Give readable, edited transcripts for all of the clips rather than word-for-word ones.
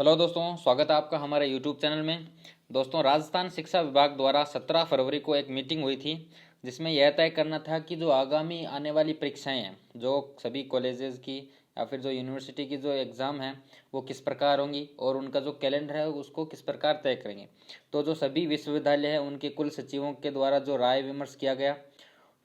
Hello दोस्तों, स्वागत है आपका हमारे यूट्यूब चैनल में। दोस्तों, राजस्थान शिक्षा विभाग द्वारा 17 फरवरी को एक मीटिंग हुई थी जिसमें यह तय करना था कि जो आगामी आने वाली परीक्षाएं हैं, जो सभी कॉलेजेस की या फिर जो यूनिवर्सिटी की जो एग्ज़ाम है वो किस प्रकार होंगी और उनका जो कैलेंडर है उसको किस प्रकार तय करेंगे। तो जो सभी विश्वविद्यालय हैं उनके कुल सचिवों के द्वारा जो राय विमर्श किया गया,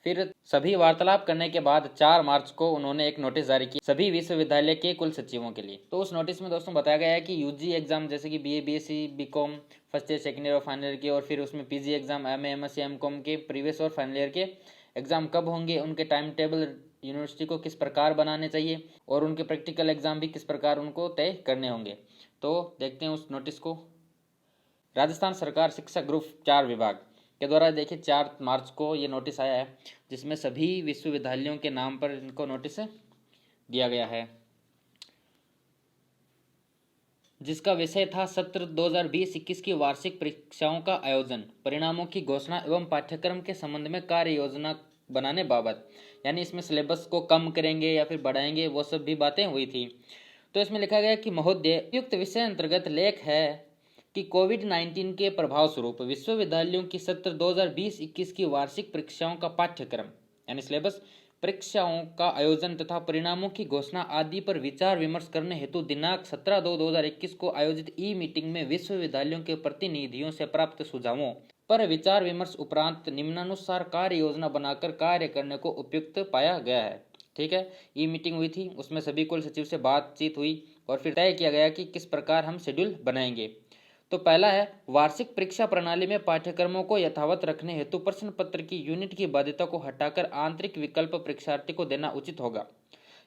फिर सभी वार्तालाप करने के बाद 4 मार्च को उन्होंने एक नोटिस जारी किया सभी विश्वविद्यालय के कुल सचिवों के लिए। तो उस नोटिस में दोस्तों बताया गया है कि यूजी एग्जाम जैसे कि BA, BSc, BCom first year, second year और फाइनल ईयर के, और फिर उसमें PG exam, MA, MSc, MCom के प्रीवियस और फाइनल ईयर के एग्जाम कब होंगे, उनके टाइम टेबल यूनिवर्सिटी को किस प्रकार बनाने चाहिए और उनके प्रैक्टिकल एग्जाम भी किस प्रकार उनको तय करने होंगे। तो देखते हैं उस नोटिस को। राजस्थान सरकार शिक्षा ग्रुप 4 विभाग के द्वारा देखिए 4 मार्च को ये नोटिस आया है जिसमें सभी विश्वविद्यालयों के नाम पर इनको नोटिस दिया गया है, जिसका विषय था सत्र 2020-21 की वार्षिक परीक्षाओं का आयोजन, परिणामों की घोषणा एवं पाठ्यक्रम के संबंध में कार्य योजना बनाने बाबत। यानी इसमें सिलेबस को कम करेंगे या फिर बढ़ाएंगे, वो सब भी बातें हुई थी। तो इसमें लिखा गया कि महोदय, युक्त विषय अंतर्गत लेख है कि कोविड-19 के प्रभाव स्वरूप विश्वविद्यालयों की सत्र 2020-21 की वार्षिक परीक्षाओं का पाठ्यक्रम यानी सिलेबस, परीक्षाओं का आयोजन तथा परिणामों की घोषणा आदि पर विचार विमर्श करने हेतु दिनांक 17/2/2021 को आयोजित ई मीटिंग में विश्वविद्यालयों के प्रतिनिधियों से प्राप्त सुझावों पर विचार विमर्श उपरांत निम्नानुसार कार्य योजना बनाकर कार्य करने को उपयुक्त पाया गया है। ठीक है, ई मीटिंग हुई थी, उसमें सभी कुल सचिव से बातचीत हुई और फिर तय किया गया कि किस प्रकार हम शेड्यूल बनाएंगे। तो पहला है, वार्षिक परीक्षा प्रणाली में पाठ्यक्रमों को यथावत रखने हेतु प्रश्न पत्र की यूनिट की बाध्यता को हटाकर आंतरिक विकल्प परीक्षार्थी को देना उचित होगा।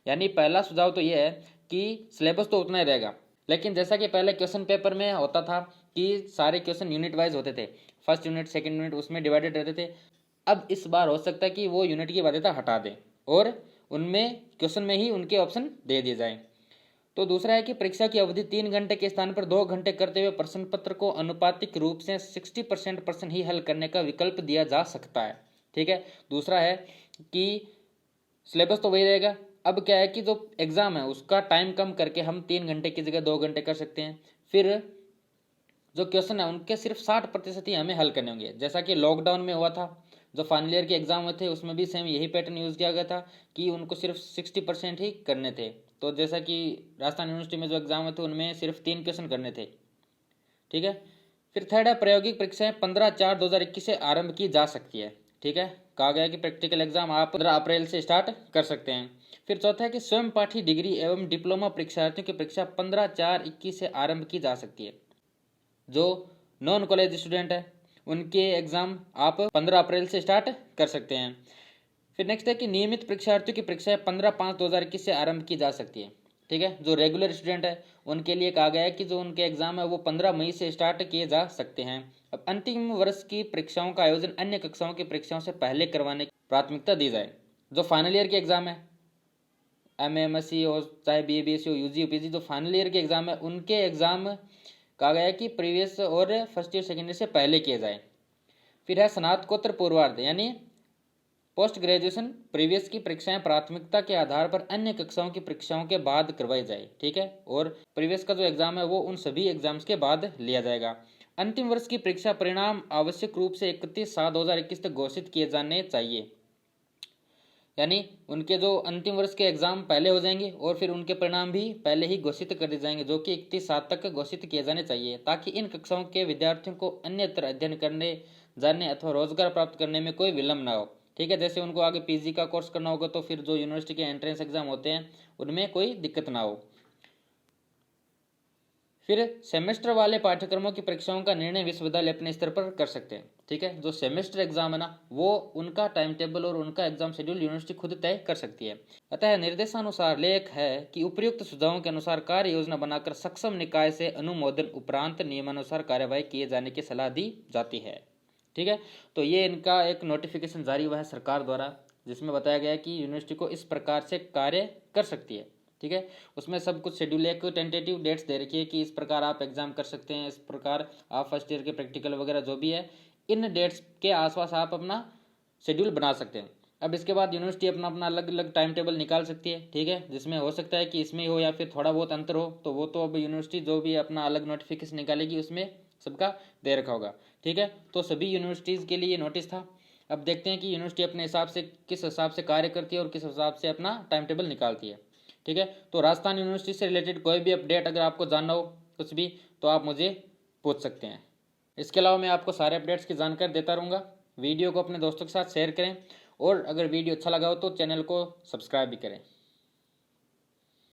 यानी पहला सुझाव तो यह है कि सिलेबस तो उतना ही रहेगा, लेकिन जैसा कि पहले क्वेश्चन पेपर में होता था कि सारे क्वेश्चन यूनिट वाइज होते थे, फर्स्ट यूनिट सेकेंड यूनिट उसमें डिवाइडेड रहते थे। अब इस बार हो सकता है कि वो यूनिट की बाध्यता हटा दें और उनमें क्वेश्चन में ही उनके ऑप्शन दे दिए जाएं। तो दूसरा है कि परीक्षा की अवधि 3 घंटे के स्थान पर 2 घंटे करते हुए प्रश्न पत्र को अनुपातिक रूप से 60% प्रश्न ही हल करने का विकल्प दिया जा सकता है। ठीक है, दूसरा है कि सिलेबस तो वही रहेगा। अब क्या है कि जो एग्जाम है उसका टाइम कम करके हम 3 घंटे की जगह 2 घंटे कर सकते हैं। फिर जो क्वेश्चन है उनके सिर्फ 60% ही हमें हल करने होंगे, जैसा कि लॉकडाउन में हुआ था। जो फाइनल ईयर के एग्जाम हुए थे उसमें भी सेम यही पैटर्न यूज किया गया था कि उनको सिर्फ 60% ही करने थे। तो जैसा कि राजस्थान यूनिवर्सिटी में जो एग्जाम हुए थे उनमें सिर्फ 3 क्वेश्चन करने थे। ठीक है, फिर थर्ड है, प्रायोगिक परीक्षाएं 15/4/2021 से आरंभ की जा सकती है। ठीक है, कहा गया कि प्रैक्टिकल एग्जाम आप 15 अप्रैल से स्टार्ट कर सकते हैं। फिर चौथा है कि स्वयं पाठी डिग्री एवं डिप्लोमा परीक्षार्थियों की परीक्षा 15/4/21 से आरंभ की जा सकती है। जो नॉन कॉलेज स्टूडेंट है उनके एग्जाम आप 15 अप्रैल से स्टार्ट कर सकते हैं। फिर नेक्स्ट है कि नियमित परीक्षार्थियों की परीक्षाएं 15/5/2021 से आरंभ की जा सकती है। ठीक है, जो रेगुलर स्टूडेंट है उनके लिए कहा गया है कि जो उनके एग्जाम है वो 15 मई से स्टार्ट किए जा सकते हैं। अब अंतिम वर्ष की परीक्षाओं का आयोजन अन्य कक्षाओं की परीक्षाओं से पहले करवाने की प्राथमिकता दी जाए। जो फाइनल ईयर के एग्जाम है, एमए, एमएससी हो चाहे बीए, बीएससी हो, यूजी, यूपीजी, जो फाइनल ईयर के एग्जाम है उनके एग्जाम कहा गया है कि प्रीवियस और फर्स्ट ईयर सेकेंड ईयर से पहले किए जाए। फिर है स्नातकोत्तर पूर्वार्ध यानी पोस्ट ग्रेजुएशन प्रीवियस की परीक्षाएं प्राथमिकता के आधार पर अन्य कक्षाओं की परीक्षाओं के बाद करवाई जाए। ठीक है, और प्रीवियस का जो एग्जाम है वो उन सभी एग्जाम्स के बाद लिया जाएगा। अंतिम वर्ष की परीक्षा परिणाम आवश्यक रूप से 31/7/2021 तक घोषित किए जाने चाहिए। यानी उनके जो अंतिम वर्ष के एग्जाम पहले हो जाएंगे और फिर उनके परिणाम भी पहले ही घोषित कर दिए जाएंगे, जो कि 31/7 तक घोषित किए जाने चाहिए, ताकि इन कक्षाओं के विद्यार्थियों को अन्यत्र अध्ययन करने जाने अथवा रोजगार प्राप्त करने में कोई विलंब ना हो। ठीक है, जैसे उनको आगे पीजी का कोर्स करना होगा तो फिर जो यूनिवर्सिटी के एंट्रेंस एग्जाम होते हैं उनमें कोई दिक्कत ना हो। फिर सेमेस्टर वाले पाठ्यक्रमों की परीक्षाओं का निर्णय विश्वविद्यालय अपने स्तर पर कर सकते हैं। ठीक है, जो सेमेस्टर एग्जाम है ना वो उनका टाइम टेबल और उनका एग्जाम शेड्यूल यूनिवर्सिटी खुद तय कर सकती है। अतः निर्देशानुसार लेख है कि उपयुक्त सुझावों के अनुसार कार्य योजना बनाकर सक्षम निकाय से अनुमोदन उपरांत नियमानुसार कार्यवाही किए जाने की सलाह दी जाती है। ठीक है, तो ये इनका एक नोटिफिकेशन जारी हुआ है सरकार द्वारा, जिसमें बताया गया है कि यूनिवर्सिटी को इस प्रकार से कार्य कर सकती है। ठीक है, उसमें सब कुछ शेड्यूल, एक टेंटेटिव डेट्स दे रखी है कि इस प्रकार आप एग्जाम कर सकते हैं, इस प्रकार आप फर्स्ट ईयर के प्रैक्टिकल वगैरह जो भी है इन डेट्स के आसपास आप अपना शेड्यूल बना सकते हैं। अब इसके बाद यूनिवर्सिटी अपना अपना अलग अलग टाइम टेबल निकाल सकती है, ठीक है, जिसमें हो सकता है कि इसमें हो या फिर थोड़ा बहुत अंतर हो, तो वो तो अब यूनिवर्सिटी जो भी अपना अलग नोटिफिकेशन निकालेगी उसमें सबका दे रखा होगा, ठीक है। तो सभी यूनिवर्सिटीज़ के लिए ये नोटिस था। अब देखते हैं कि यूनिवर्सिटी अपने हिसाब से किस हिसाब से कार्य करती है और किस हिसाब से अपना टाइम टेबल निकालती है, ठीक है। तो राजस्थान यूनिवर्सिटी से रिलेटेड कोई भी अपडेट अगर आपको जानना हो कुछ भी, तो आप मुझे पूछ सकते हैं। इसके अलावा मैं आपको सारे अपडेट्स की जानकारी देता रहूँगा। वीडियो को अपने दोस्तों के साथ शेयर करें और अगर वीडियो अच्छा लगा हो तो चैनल को सब्सक्राइब भी करें।